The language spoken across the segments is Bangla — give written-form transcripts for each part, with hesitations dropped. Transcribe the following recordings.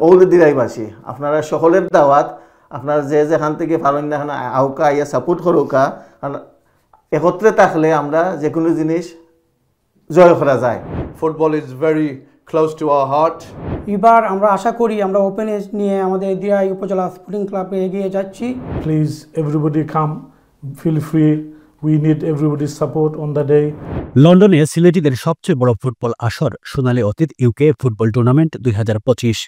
ওল দিরাইবাসী আপনারা সকলের দাওয়াত আপনারা যে যেখান থেকে পারেন না আউকা আইয়া সাপোর্ট করুকা কারণ একত্রে থাকলে আমরা যে কোনো জিনিস জয় করা যায় football is very close to our heart এবার আমরা আশা করি আমরা ওপেন এজ নিয়ে আমাদের দিরাই উপজেলা স্পোর্টিং ক্লাবে এগিয়ে যাচ্ছি please everybody come feel free we need এভরিবডির সাপোর্ট অন দ্য ডে লন্ডনে সিলেটিদের সবচেয়ে বড় ফুটবল আসর সোনালী অতীত ইউকে ফুটবল টুর্নামেন্ট 2025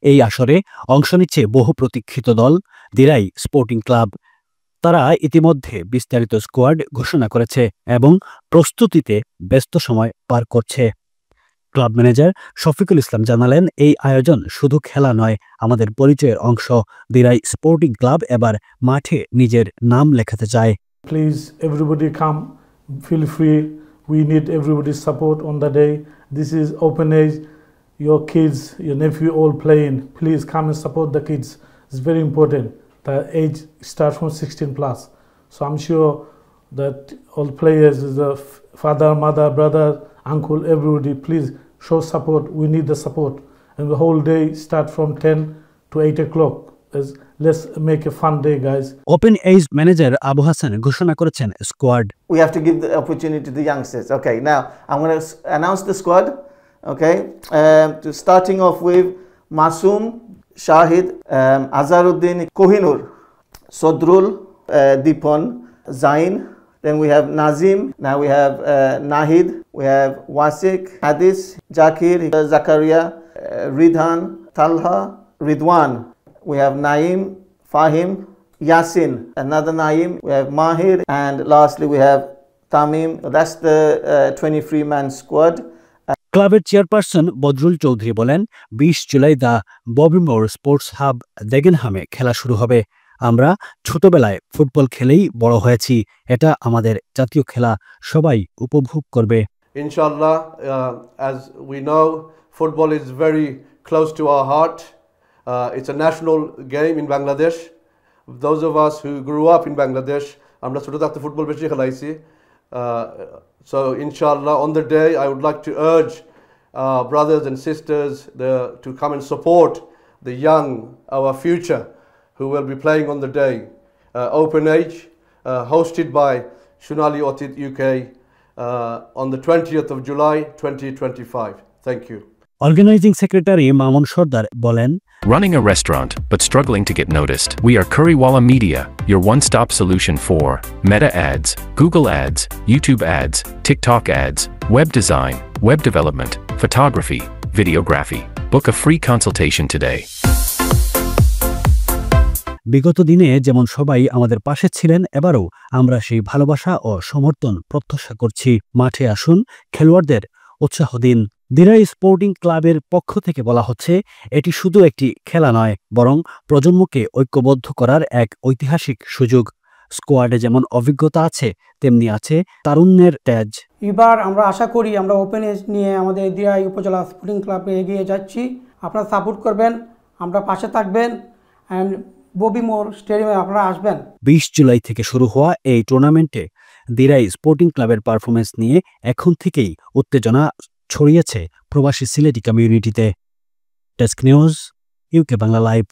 এই আসরে অংশ নিচ্ছে বহু প্রতীক্ষিত দল দিরাই স্পোর্টিং ক্লাব তারা ইতিমধ্যে বিস্তারিত স্কোয়াড ঘোষণা করেছে এবং প্রস্তুতিতে ব্যস্ত সময় পার করছে ক্লাব ম্যানেজার শফিকুল ইসলাম জানালেন এই আয়োজন শুধু খেলা নয় আমাদের পরিচয়ের অংশ দিরাই স্পোর্টিং ক্লাব এবার মাঠে নিজের নাম লেখাতে চায় please everybody come feel free we need এভরিবডির support on the day this is open age your kids your nephew all playing please come and support the kids it's very important the age starts from 16 plus so I'm sure that all players the father mother brother uncle everybody please show support we need the support and the whole day start from 10 to 8 o'clock let's make a fun day guys open age manager Abu Hasan ঘোষণা করেছেন squad we have to give the opportunity to the youngsters okay now I'm going to announce the squad okay to starting off with Masoom Shahid Azaruddin Kohinoor Sodrul Dipon Zain then we have Nazim now we have Nahid we have Wasik Hadis Jakir Zakaria Ridhan Talha Ridwan we have Naim Fahim Yasin another Naim we have Mahir and lastly we have Tamim that's the 23-man squad ক্লাবের চেয়ারপারসন বদরুল চৌধুরী বলেন 20 জুলাই দা ববিমোর স্পোর্টস হাব ডেগেনহামে খেলা শুরু হবে আমরা ছোটবেলায় ফুটবল খেলেই বড় হয়েছি এটা আমাদের জাতীয় খেলা সবাই উপভোগ করবে ইনশাআল্লাহ as we know football is very close to our heart it's a national game in Bangladesh those of us who grew up in Bangladesh আমরা ছোট থাকতে ফুটবল বেশি খেলাইছি so inshallah on the day I would like to urge brothers and sisters to come and support the young our future who will be playing on the day open age hosted by Shunali Otit UK on the 20th of July 2025 thank you Organizing Secretary Mamun Sordar বলেন Running a restaurant, but struggling to get noticed? We are Currywalla Media, your one-stop solution for Meta ads, Google ads, YouTube ads, TikTok ads, web design, web development, photography, videography. Book a free consultation today. বিগত দিনে যেমন সবাই আমাদের পাশে ছিলেন এবারও আমরা সেই ভালোবাসা ও সমর্থন প্রত্যাশা করছি মাঠে আসুন খেলোয়াড়দের উৎসাহ দিন দিরাই স্পোর্টিং ক্লাবের পক্ষ থেকে বলা হচ্ছে এটি শুধু একটি খেলা নয় বরং প্রজন্মকে ঐক্যবদ্ধ করার এক ঐতিহাসিক সুযোগ স্কোয়াডে যেমন অভিজ্ঞতা আছে তেমনি আছে তারুণ্যের তেজ এবার আমরা আশা করি আমরা ওপেন এজ নিয়ে আমাদের দিরাই উপজেলা স্পোর্টিং ক্লাবে এগিয়ে যাচ্ছি আপনারা সাপোর্ট করবেন আমরা পাশে থাকবেন অ্যান্ড ববিমোর স্টেডিয়ামে আপনারা আসবেন 20 জুলাই থেকে শুরু হওয়া এই টুর্নামেন্টে দিরাই স্পোর্টিং ক্লাবের পারফরমেন্স নিয়ে এখন থেকেই উত্তেজনা ছড়িয়েছে প্রবাসী সিলেটি কমিউনিটিতে desk news UK Bangla live